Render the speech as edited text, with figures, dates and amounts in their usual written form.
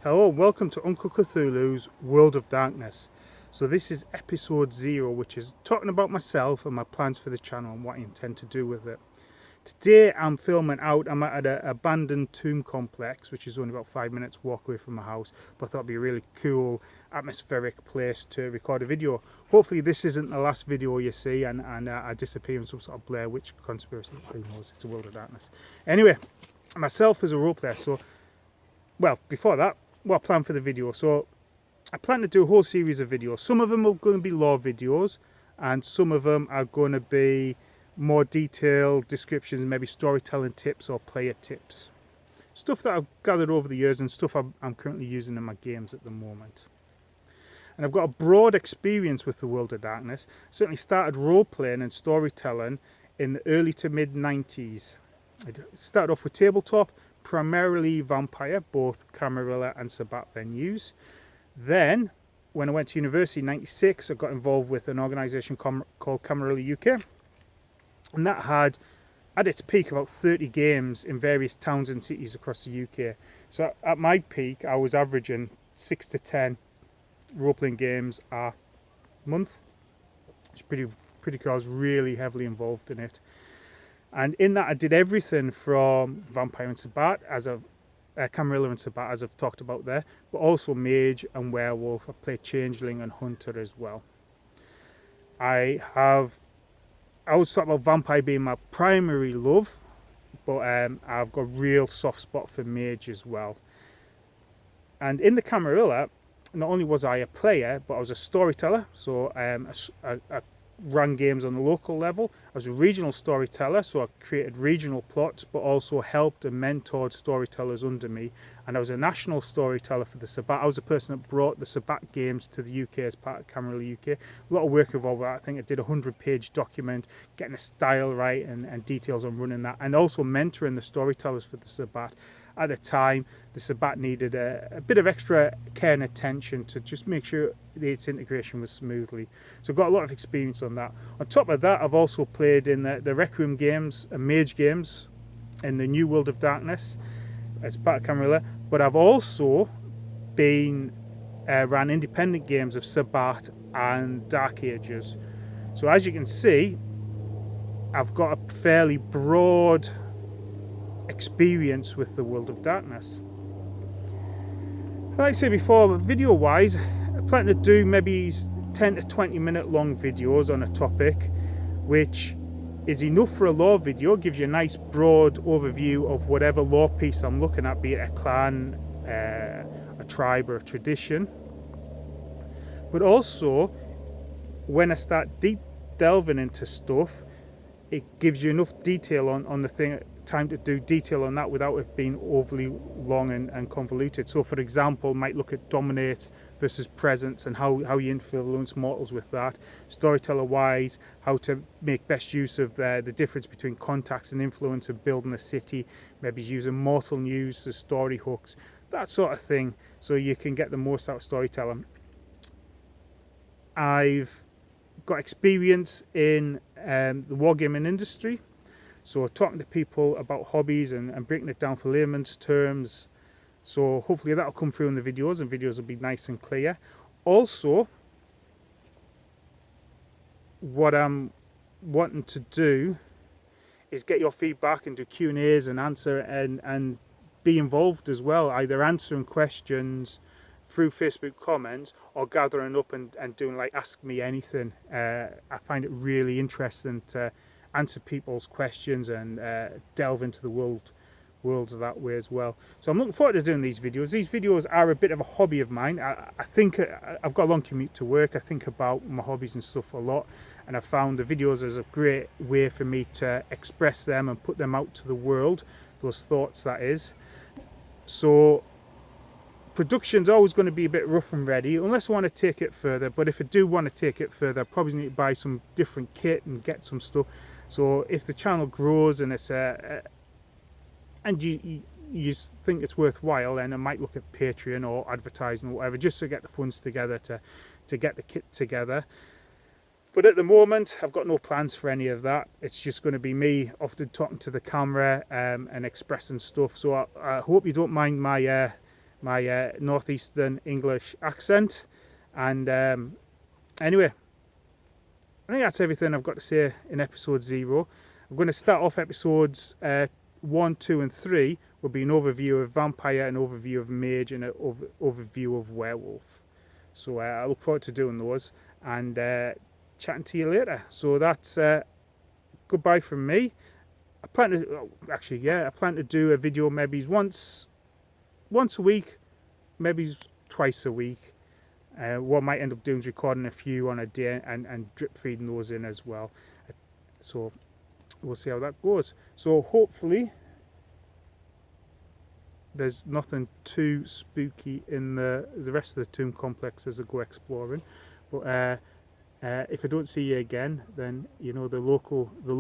Hello and welcome to Uncle Cthulhu's World of Darkness. So this is episode 0, which is talking about myself and my plans for the channel and what I intend to do with it. Today I'm filming out. I'm at an abandoned tomb complex, which is only about 5 minutes walk away from my house, but I thought it'd be a really cool atmospheric place to record a video. Hopefully this isn't the last video you see and I disappear in some sort of Blair Witch conspiracy. Who knows, it's a World of Darkness. Anyway, myself as a role player, so well, before that, what I plan for the video. So I plan to do a whole series of videos. Some of them are going to be lore videos and some of them are going to be more detailed descriptions, maybe storytelling tips or player tips. Stuff that I've gathered over the years and stuff I'm currently using in my games at the moment. And I've got a broad experience with the World of Darkness. Certainly started role-playing and storytelling in the early to mid-90s. I started off with tabletop, primarily Vampire, both Camarilla and Sabbat venues. Then, when I went to university in '96, I got involved with an organisation called Camarilla UK. And that had, at its peak, about 30 games in various towns and cities across the UK. So at my peak, I was averaging 6 to 10 role-playing games a month. It's pretty cool. I was really heavily involved in it. And in that, I did everything from Vampire and Sabbat, Camarilla and Sabbat, as I've talked about there, but also Mage and Werewolf. I played Changeling and Hunter as well. I always talk about Vampire being my primary love, but I've got a real soft spot for Mage as well. And in the Camarilla, not only was I a player, but I was a storyteller. So I ran games on the local level. I was a regional storyteller, so I created regional plots, but also helped and mentored storytellers under me. And I was a national storyteller for the Sabbat. I was the person that brought the Sabbat games to the UK as part of Camarilla UK. A lot of work involved with that. I think I did a 100-page document, getting the style right and details on running that, and also mentoring the storytellers for the Sabbat. At the time, the Sabbat needed a bit of extra care and attention to just make sure its integration was smoothly. So I've got a lot of experience on that. On top of that, I've also played in the Requiem games and Mage games in the new World of Darkness as part of Camarilla. But I've also ran independent games of Sabbat and Dark Ages. So as you can see, I've got a fairly broad experience with the World of Darkness. Like I said before, video wise, I plan to do maybe 10 to 20 minute long videos on a topic, which is enough for a lore video. Gives you a nice broad overview of whatever lore piece I'm looking at, be it a clan, a tribe or a tradition. But also, when I start deep delving into stuff, it gives you enough detail on the thing, time to do detail on that without it being overly long and convoluted. So for example, might look at dominate versus presence and how you influence mortals with that. Storyteller wise, how to make best use of the difference between contacts and influence of building a city, maybe using mortal news as story hooks, that sort of thing, so you can get the most out of storytelling. I've got experience in the wargaming industry, so talking to people about hobbies and breaking it down for layman's terms. So hopefully that'll come through in the videos, and videos will be nice and clear. Also, what I'm wanting to do is get your feedback and do Q&As and answer and be involved as well, either answering questions through Facebook comments or gathering up and doing like Ask Me Anything. I find it really interesting to answer people's questions and delve into the worlds that way as well. So I'm looking forward to doing these videos. These videos are a bit of a hobby of mine. I think I've got a long commute to work. I think about my hobbies and stuff a lot, and I found the videos as a great way for me to express them and put them out to the world, those thoughts that is. So production's always going to be a bit rough and ready unless I want to take it further, but if I do want to take it further, I probably need to buy some different kit and get some stuff. So if the channel grows and it's and you think it's worthwhile, then I might look at Patreon or advertising or whatever, just to get the funds together to get the kit together. But at the moment, I've got no plans for any of that. It's just going to be me often talking to the camera and expressing stuff. So I hope you don't mind my my northeastern English accent. And anyway, I think that's everything I've got to say in episode 0. I'm going to start off episodes 1, 2 and 3 will be an overview of vampire, an overview of mage, and an overview of werewolf. So I look forward to doing those and chatting to you later. So that's goodbye from me. I plan to do a video maybe once a week, maybe twice a week. What I might end up doing is recording a few on a day and drip feeding those in as well. So we'll see how that goes. So hopefully there's nothing too spooky in the rest of the tomb complex as I go exploring. But if I don't see you again, then you know the local